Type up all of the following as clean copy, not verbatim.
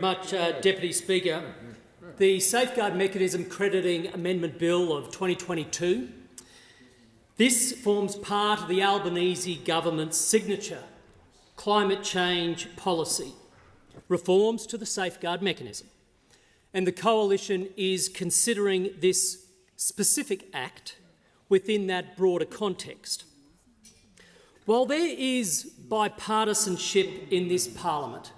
Deputy Speaker. The Safeguard Mechanism Crediting Amendment Bill of 2022, this forms part of the Albanese government's signature climate change policy, reforms to the Safeguard Mechanism, and the Coalition is considering this specific act within that broader context. While there is bipartisanship in this parliament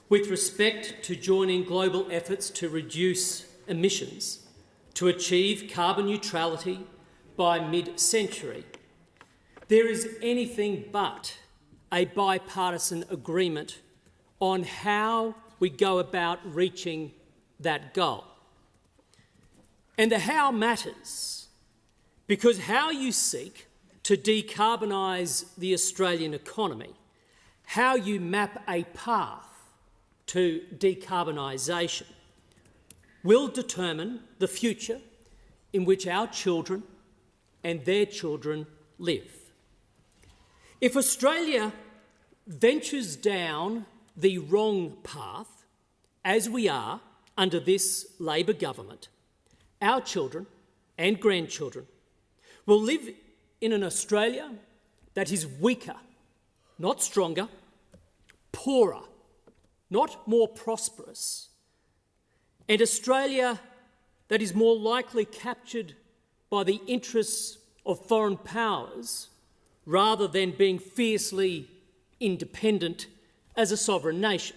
with respect to joining global efforts to reduce emissions to achieve carbon neutrality by mid-century, there is anything but a bipartisan agreement on how we go about reaching that goal. And the how matters, because how you seek to decarbonise the Australian economy, how you map a path to decarbonisation, will determine the future in which our children and their children live. If Australia ventures down the wrong path, as we are under this Labor government, our children and grandchildren will live in an Australia that is weaker, not stronger, poorer, not more prosperous, and Australia that is more likely captured by the interests of foreign powers rather than being fiercely independent as a sovereign nation.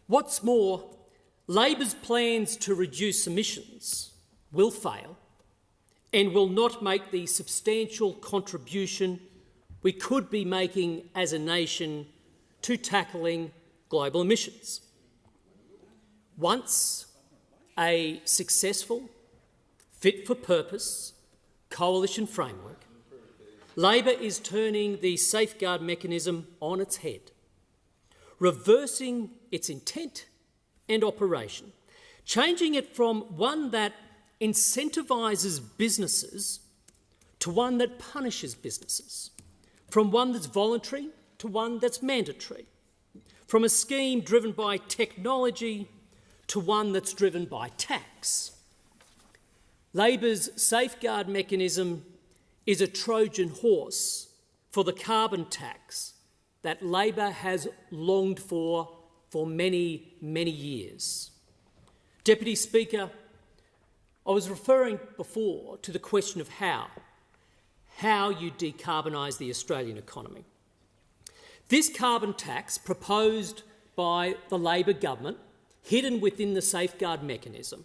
What's more, Labor's plans to reduce emissions will fail and will not make the substantial contribution we could be making as a nation to tackling global emissions. Once a successful, fit-for-purpose coalition framework, Labor is turning the Safeguard Mechanism on its head, reversing its intent and operation, changing it from one that incentivises businesses to one that punishes businesses, from one that's voluntary to one that's mandatory, from a scheme driven by technology to one that's driven by tax. Labor's Safeguard Mechanism is a Trojan horse for the carbon tax that Labor has longed for many, many years. Deputy Speaker, I was referring before to the question of how you decarbonise the Australian economy. This carbon tax proposed by the Labor government, hidden within the Safeguard Mechanism,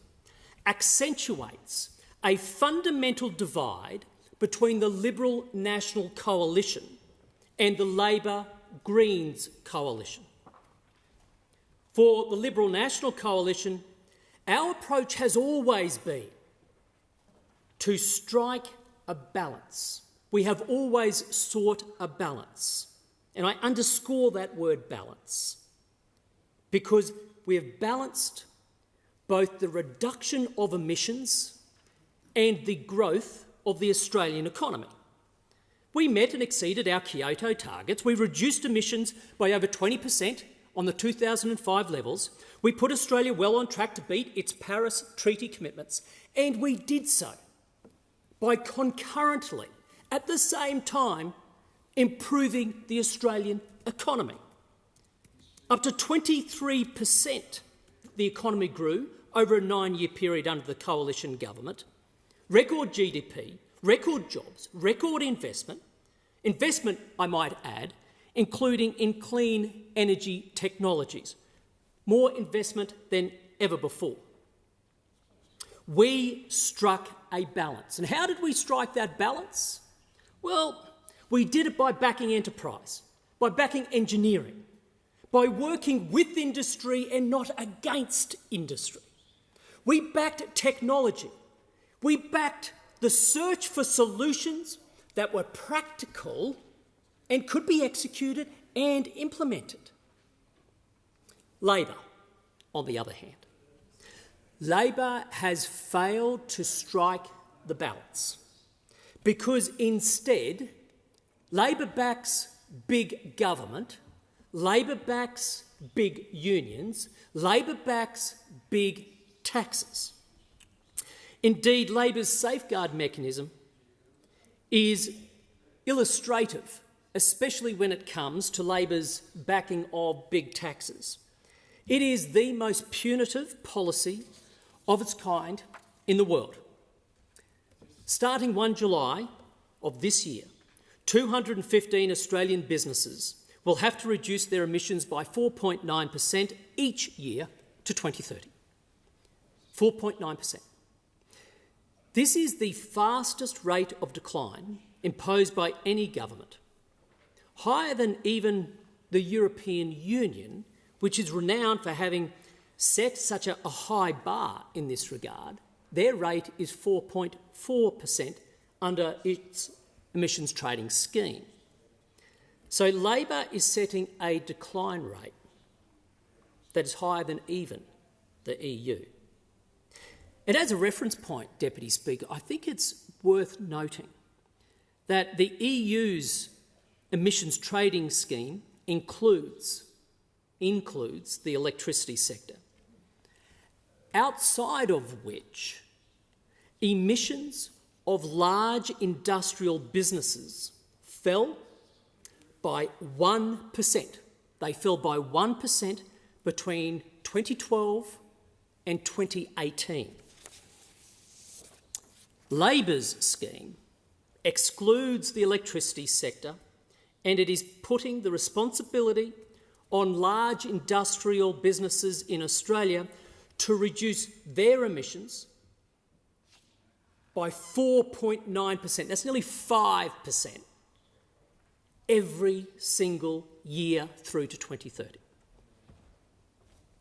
accentuates a fundamental divide between the Liberal National Coalition and the Labor Greens coalition. For the Liberal National Coalition, our approach has always been to strike a balance. We have always sought a balance. And I underscore that word balance, because we have balanced both the reduction of emissions and the growth of the Australian economy. We met and exceeded our Kyoto targets. We reduced emissions by over 20% on the 2005 levels. We put Australia well on track to beat its Paris Treaty commitments, and we did so by concurrently, at the same time, improving the Australian economy. Up to 23% the economy grew over a 9-year period under the coalition government. Record GDP, record jobs, record investment, I might add, including in clean energy technologies. More investment than ever before. We struck a balance. And how did we strike that balance? Well, we did it by backing enterprise, by backing engineering, by working with industry and not against industry. We backed technology. We backed the search for solutions that were practical and could be executed and implemented. Labor, on the other hand, Labor has failed to strike the balance because instead Labor backs big government, Labor backs big unions, Labor backs big taxes. Indeed, Labor's safeguard mechanism is illustrative, especially when it comes to Labor's backing of big taxes. It is the most punitive policy of its kind in the world. Starting 1 July of this year, 215 Australian businesses will have to reduce their emissions by 4.9% each year to 2030. 4.9%. This is the fastest rate of decline imposed by any government, higher than even the European Union, which is renowned for having set such a high bar in this regard. Their rate is 4.4% under its emissions trading scheme. So Labor is setting a decline rate that is higher than even the EU. And as a reference point, Deputy Speaker, I think it's worth noting that the EU's emissions trading scheme includes the electricity sector, outside of which emissions of large industrial businesses fell by 1%. They fell by 1% between 2012 and 2018. Labor's scheme excludes the electricity sector, and it is putting the responsibility on large industrial businesses in Australia to reduce their emissions by 4.9%. That's nearly 5% every single year through to 2030.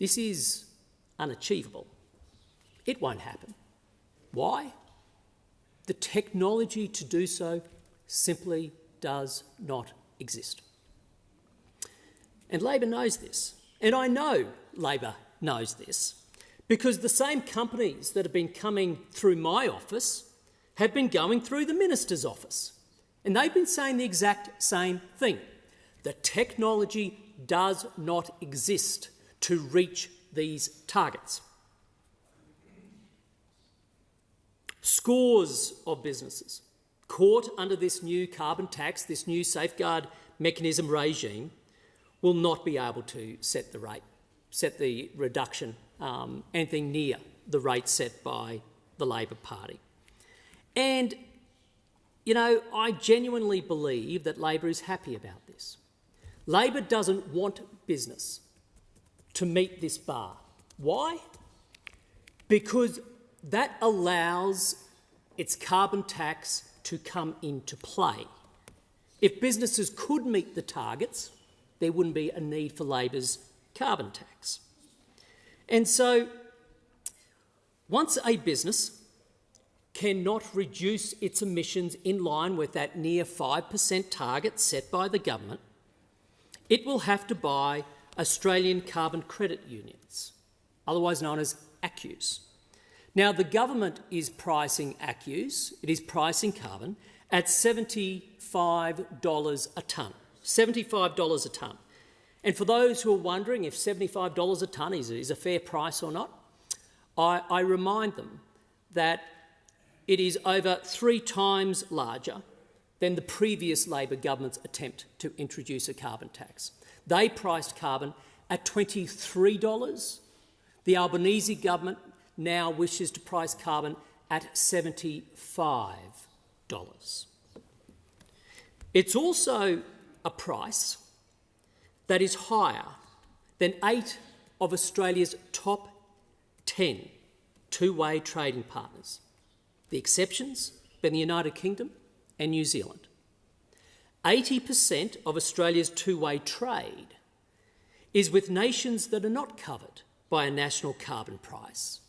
This is unachievable. It won't happen. Why? The technology to do so simply does not exist. And Labor knows this. And I know Labor knows this because the same companies that have been coming through my office have been going through the Minister's office. And they've been saying the exact same thing. The technology does not exist to reach these targets. Scores of businesses caught under this new carbon tax, this new safeguard mechanism regime, will not be able to set the reduction anything near the rate set by the Labor Party. And, you know, I genuinely believe that Labor is happy about this. Labor doesn't want business to meet this bar. Why? Because that allows its carbon tax to come into play. If businesses could meet the targets, there wouldn't be a need for Labor's carbon tax. And so, once a business cannot reduce its emissions in line with that near 5% target set by the government, it will have to buy Australian carbon credit unions, otherwise known as ACCUs. Now, the government is pricing ACCUs, it is pricing carbon, at $75 a tonne. $75 a tonne. And for those who are wondering if $75 a tonne is a fair price or not, I remind them that it is over 3 times larger than the previous Labor government's attempt to introduce a carbon tax. They priced carbon at $23. The Albanese government now wishes to price carbon at $75. It's also a price that is higher than 8 of Australia's top 10 two-way trading partners, the exceptions being the United Kingdom and New Zealand. 80% of Australia's two-way trade is with nations that are not covered by a national carbon price,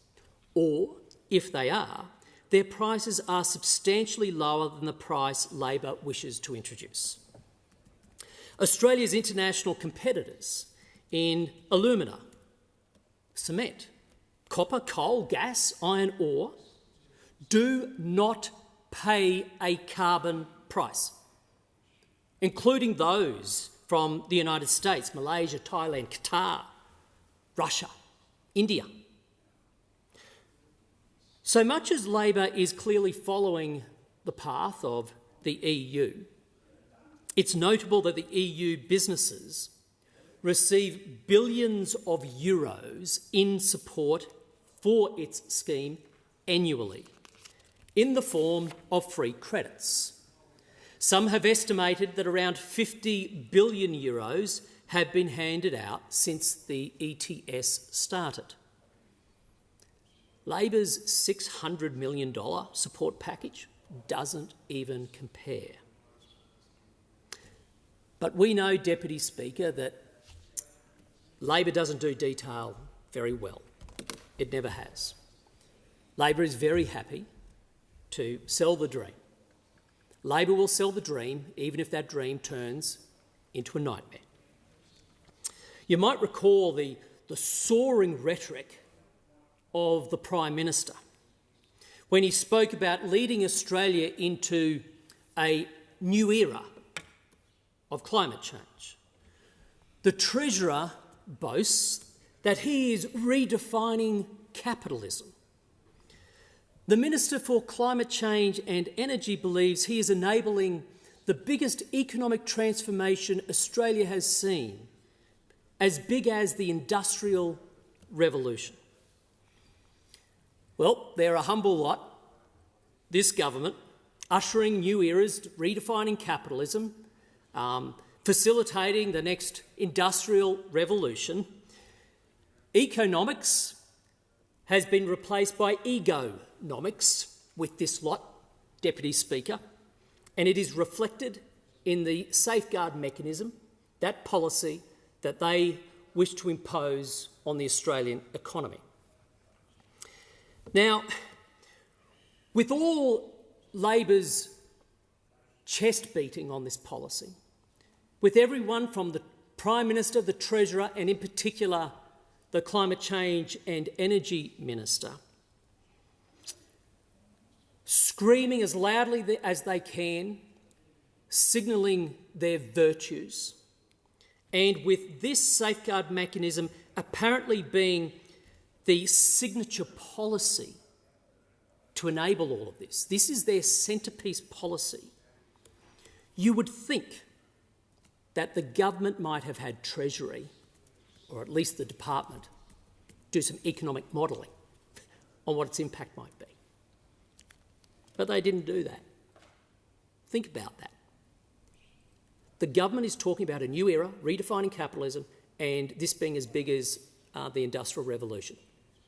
or, if they are, their prices are substantially lower than the price Labor wishes to introduce. Australia's international competitors in alumina, cement, copper, coal, gas, iron ore do not pay a carbon price, including those from the United States, Malaysia, Thailand, Qatar, Russia, India. So much as Labor is clearly following the path of the EU, it's notable that the EU businesses receive billions of euros in support for its scheme annually in the form of free credits. Some have estimated that around 50 billion euros have been handed out since the ETS started. Labor's $600 million support package doesn't even compare. But we know, Deputy Speaker, that Labor doesn't do detail very well. It never has. Labor is very happy to sell the dream. Labor will sell the dream even if that dream turns into a nightmare. You might recall the soaring rhetoric of the Prime Minister when he spoke about leading Australia into a new era of climate change. The Treasurer boasts that he is redefining capitalism. The Minister for Climate Change and Energy believes he is enabling the biggest economic transformation Australia has seen, as big as the Industrial Revolution. Well, they're a humble lot, this government, ushering new eras, redefining capitalism, facilitating the next industrial revolution. Economics has been replaced by egonomics with this lot, Deputy Speaker, and it is reflected in the safeguard mechanism, that policy that they wish to impose on the Australian economy. Now, with all Labor's chest beating on this policy, with everyone from the Prime Minister, the Treasurer, and in particular the Climate Change and Energy Minister, screaming as loudly as they can, signalling their virtues, and with this safeguard mechanism apparently being the signature policy to enable all of this. This is their centrepiece policy. You would think that the government might have had Treasury, or at least the department, do some economic modelling on what its impact might be. But they didn't do that. Think about that. The government is talking about a new era, redefining capitalism, and this being as big as the Industrial Revolution.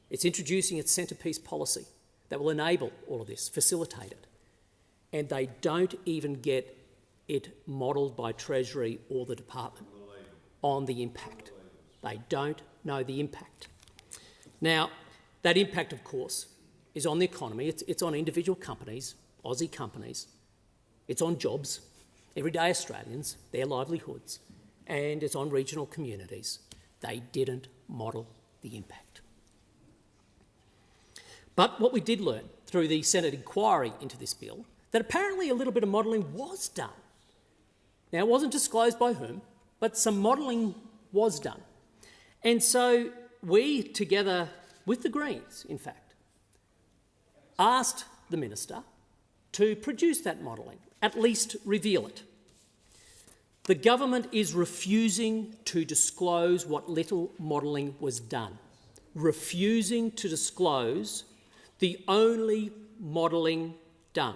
It's introducing its centrepiece policy that will enable all of this, facilitate it. And they don't even get it modelled by Treasury or the department on the impact. They don't know the impact. Now, that impact, of course, is on the economy. It's on individual companies, Aussie companies. It's on jobs, everyday Australians, their livelihoods, and it's on regional communities. They didn't model the impact. But what we did learn through the Senate inquiry into this bill, that apparently a little bit of modelling was done. Now, it wasn't disclosed by whom, but some modelling was done. And so we, together with the Greens, in fact, asked the Minister to produce that modelling, at least reveal it. The government is refusing to disclose what little modelling was done, refusing to disclose the only modelling done.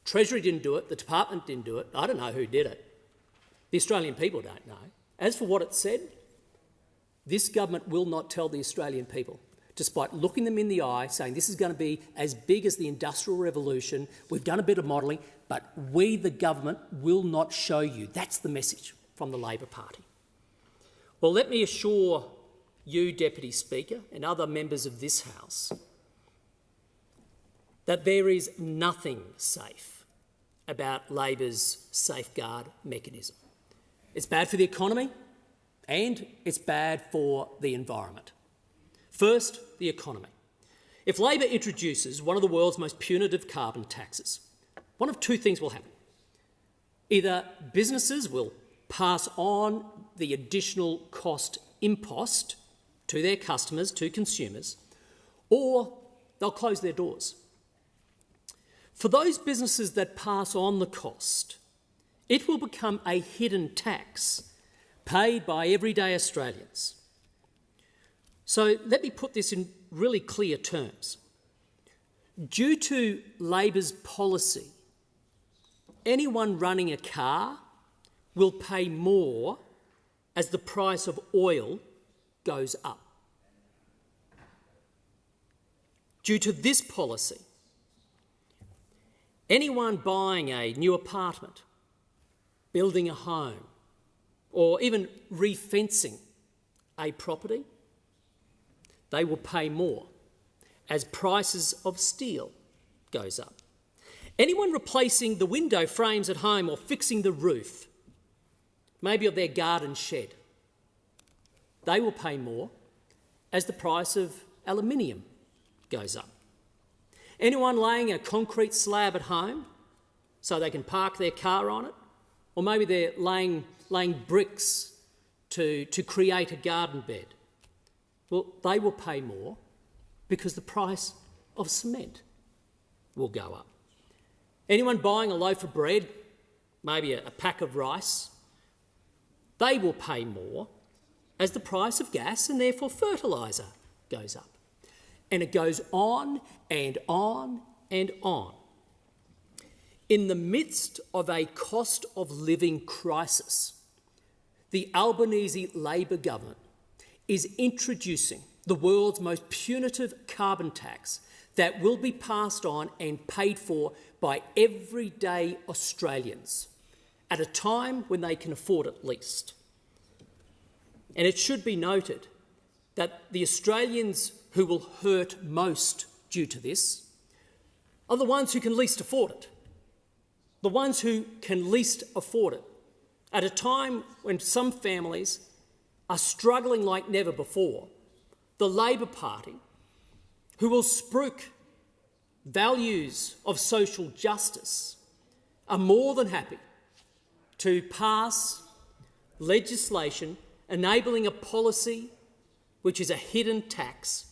Treasury didn't do it, the department didn't do it, I don't know who did it. The Australian people don't know. As for what it said, this government will not tell the Australian people, despite looking them in the eye, saying this is going to be as big as the Industrial Revolution, we've done a bit of modelling, but we, the government, will not show you. That's the message from the Labor Party. Well, let me assure you, Deputy Speaker, and other members of this House, that there is nothing safe about Labor's safeguard mechanism. It's bad for the economy and it's bad for the environment. First, the economy. If Labor introduces one of the world's most punitive carbon taxes, one of two things will happen. Either businesses will pass on the additional cost impost to their customers, to consumers, or they'll close their doors. For those businesses that pass on the cost, it will become a hidden tax paid by everyday Australians. So let me put this in really clear terms. Due to Labor's policy, anyone running a car will pay more as the price of oil goes up. Due to this policy, anyone buying a new apartment, building a home, or even refencing a property, they will pay more as prices of steel goes up. Anyone replacing the window frames at home or fixing the roof, maybe of their garden shed, they will pay more as the price of aluminium goes up. Anyone laying a concrete slab at home so they can park their car on it, or maybe they're laying bricks to create a garden bed, well, they will pay more because the price of cement will go up. Anyone buying a loaf of bread, maybe a pack of rice, they will pay more as the price of gas and therefore fertiliser goes up. And it goes on and on and on. In the midst of a cost of living crisis, the Albanese Labor government is introducing the world's most punitive carbon tax that will be passed on and paid for by everyday Australians at a time when they can afford it least. And it should be noted that the Australians who will hurt most due to this are the ones who can least afford it. The ones who can least afford it at a time when some families are struggling like never before. The Labor Party, who will spruik values of social justice, are more than happy to pass legislation enabling a policy which is a hidden tax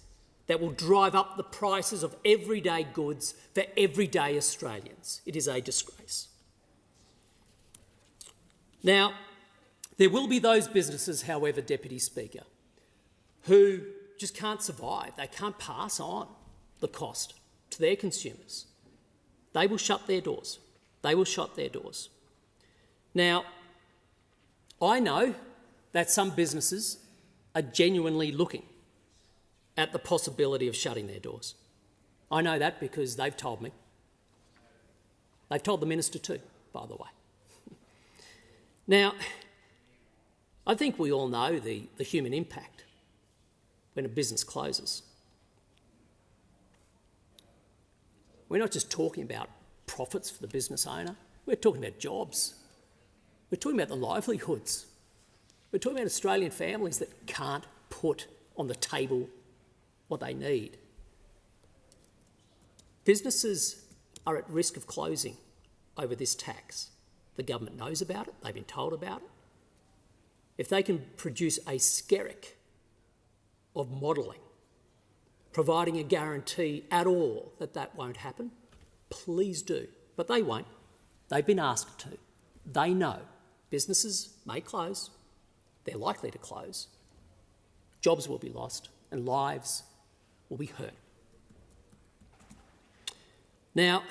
that will drive up the prices of everyday goods for everyday Australians. It is a disgrace. Now, there will be those businesses, however, Deputy Speaker, who just can't survive. They can't pass on the cost to their consumers. They will shut their doors. They will shut their doors. Now, I know that some businesses are genuinely looking at the possibility of shutting their doors. I know that because they've told me. They've told the minister too, by the way. Now, I think we all know the human impact when a business closes. We're not just talking about profits for the business owner, we're talking about jobs. We're talking about the livelihoods. We're talking about Australian families that can't put on the table what they need. Businesses are at risk of closing over this tax. The government knows about it, they've been told about it. If they can produce a skerrick of modelling, providing a guarantee at all that that won't happen, please do. But they won't. They've been asked to. They know businesses may close, they're likely to close, jobs will be lost and lives will be hurt. Now,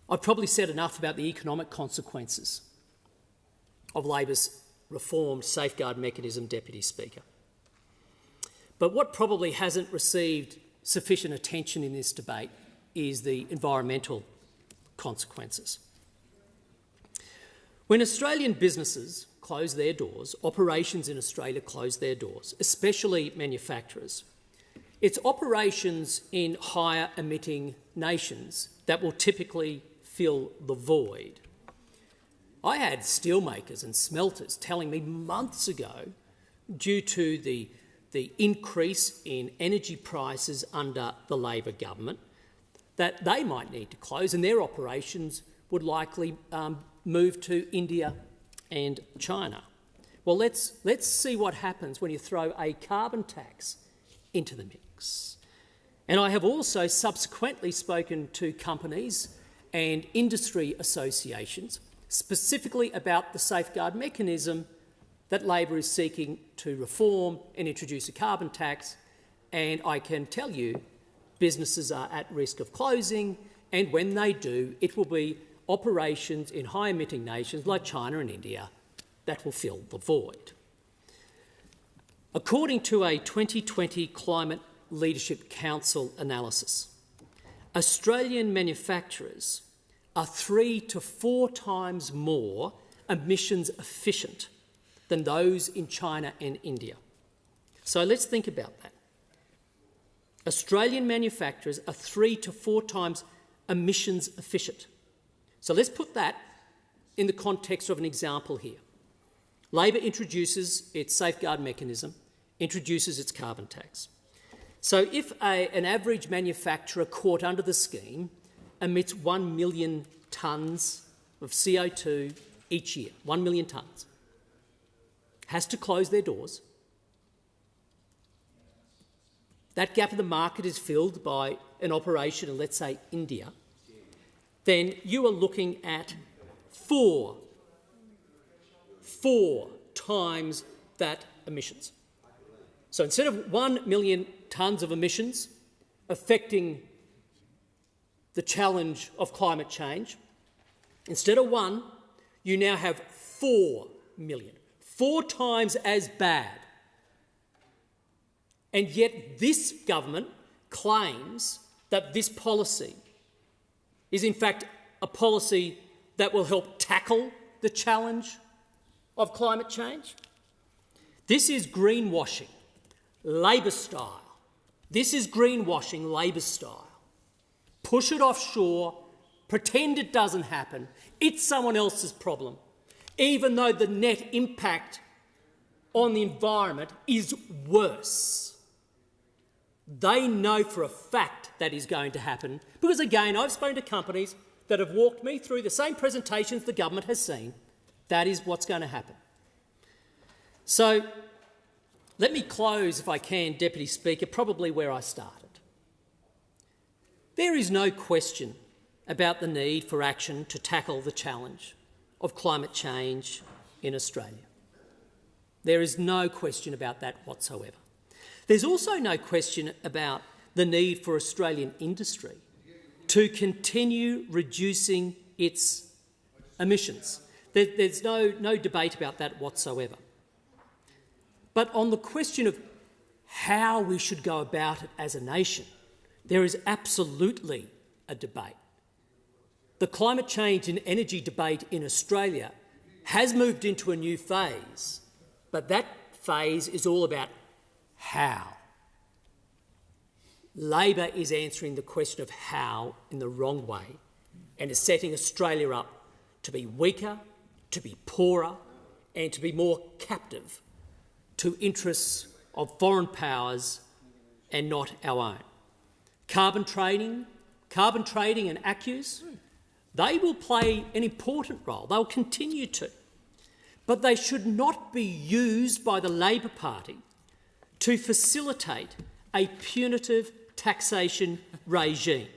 I've probably said enough about the economic consequences of Labor's reformed safeguard mechanism, Deputy Speaker. But what probably hasn't received sufficient attention in this debate is the environmental consequences. When Australian businesses close their doors, operations in Australia close their doors, especially manufacturers, it's operations in higher emitting nations that will typically fill the void. I had steelmakers and smelters telling me months ago, due to the increase in energy prices under the Labor government, that they might need to close and their operations would likely move to India and China. Well, let's see what happens when you throw a carbon tax into the mix. And I have also subsequently spoken to companies and industry associations specifically about the safeguard mechanism that Labor is seeking to reform and introduce a carbon tax, and I can tell you businesses are at risk of closing, and when they do, it will be operations in high-emitting nations like China and India that will fill the void. According to a 2020 Climate Leadership Council analysis, Australian manufacturers are 3 to 4 times more emissions efficient than those in China and India. So let's think about that. Australian manufacturers are 3 to 4 times emissions efficient. So let's put that in the context of an example here. Labor introduces its safeguard mechanism, introduces its carbon tax. So if an average manufacturer caught under the scheme emits 1 million tonnes of CO2 each year, 1 million tonnes, has to close their doors. That gap in the market is filled by an operation in, let's say, India. Then you are looking at four times that emissions. So instead of 1 million tonnes of emissions affecting the challenge of climate change, instead of 1, you now have 4 million. 4 times as bad. And yet this government claims that this policy is in fact a policy that will help tackle the challenge of climate change. This is greenwashing, Labor style. This is greenwashing, Labor style. Push it offshore, pretend it doesn't happen. It's someone else's problem, even though the net impact on the environment is worse. They know for a fact that is going to happen because, again, I've spoken to companies that have walked me through the same presentations the government has seen. That is what's going to happen. So let me close, if I can, Deputy Speaker, probably where I started. There is no question about the need for action to tackle the challenge of climate change in Australia. There is no question about that whatsoever. There's also no question about the need for Australian industry to continue reducing its emissions. There's no debate about that whatsoever. But on the question of how we should go about it as a nation, there is absolutely a debate. The climate change and energy debate in Australia has moved into a new phase, but that phase is all about how. Labor is answering the question of how in the wrong way and is setting Australia up to be weaker, to be poorer and to be more captive to interests of foreign powers and not our own. Carbon trading and ACCUs, they will play an important role. They'll continue to. But they should not be used by the Labor Party to facilitate a punitive taxation regime.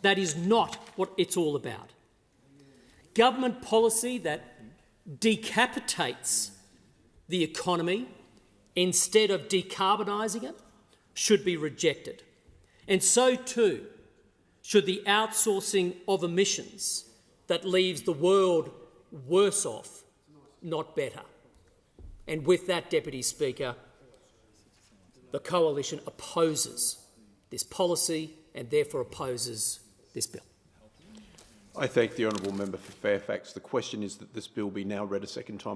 That is not what it's all about. Government policy that decapitates the economy instead of decarbonising it should be rejected. And so too should the outsourcing of emissions that leaves the world worse off, not better. And with that, Deputy Speaker, the Coalition opposes this policy and therefore opposes this bill. I thank the honourable member for Fairfax. The question is that this bill be now read a second time.